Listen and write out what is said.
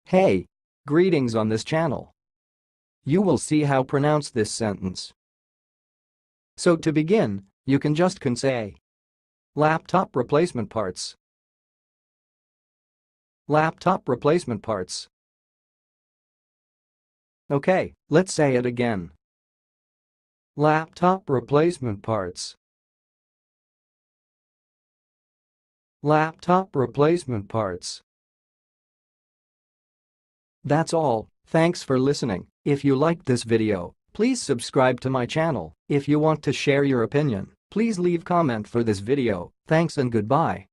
Hey! Greetings on this channel. You will see how pronounce this sentence. So to begin, you can say laptop replacement parts. Laptop replacement parts. Okay, let's say it again. Laptop replacement parts. Laptop replacement parts. That's all. Thanks for listening. If you liked this video, please subscribe to my channel. If you want to share your opinion, please leave comment for this video. Thanks and goodbye.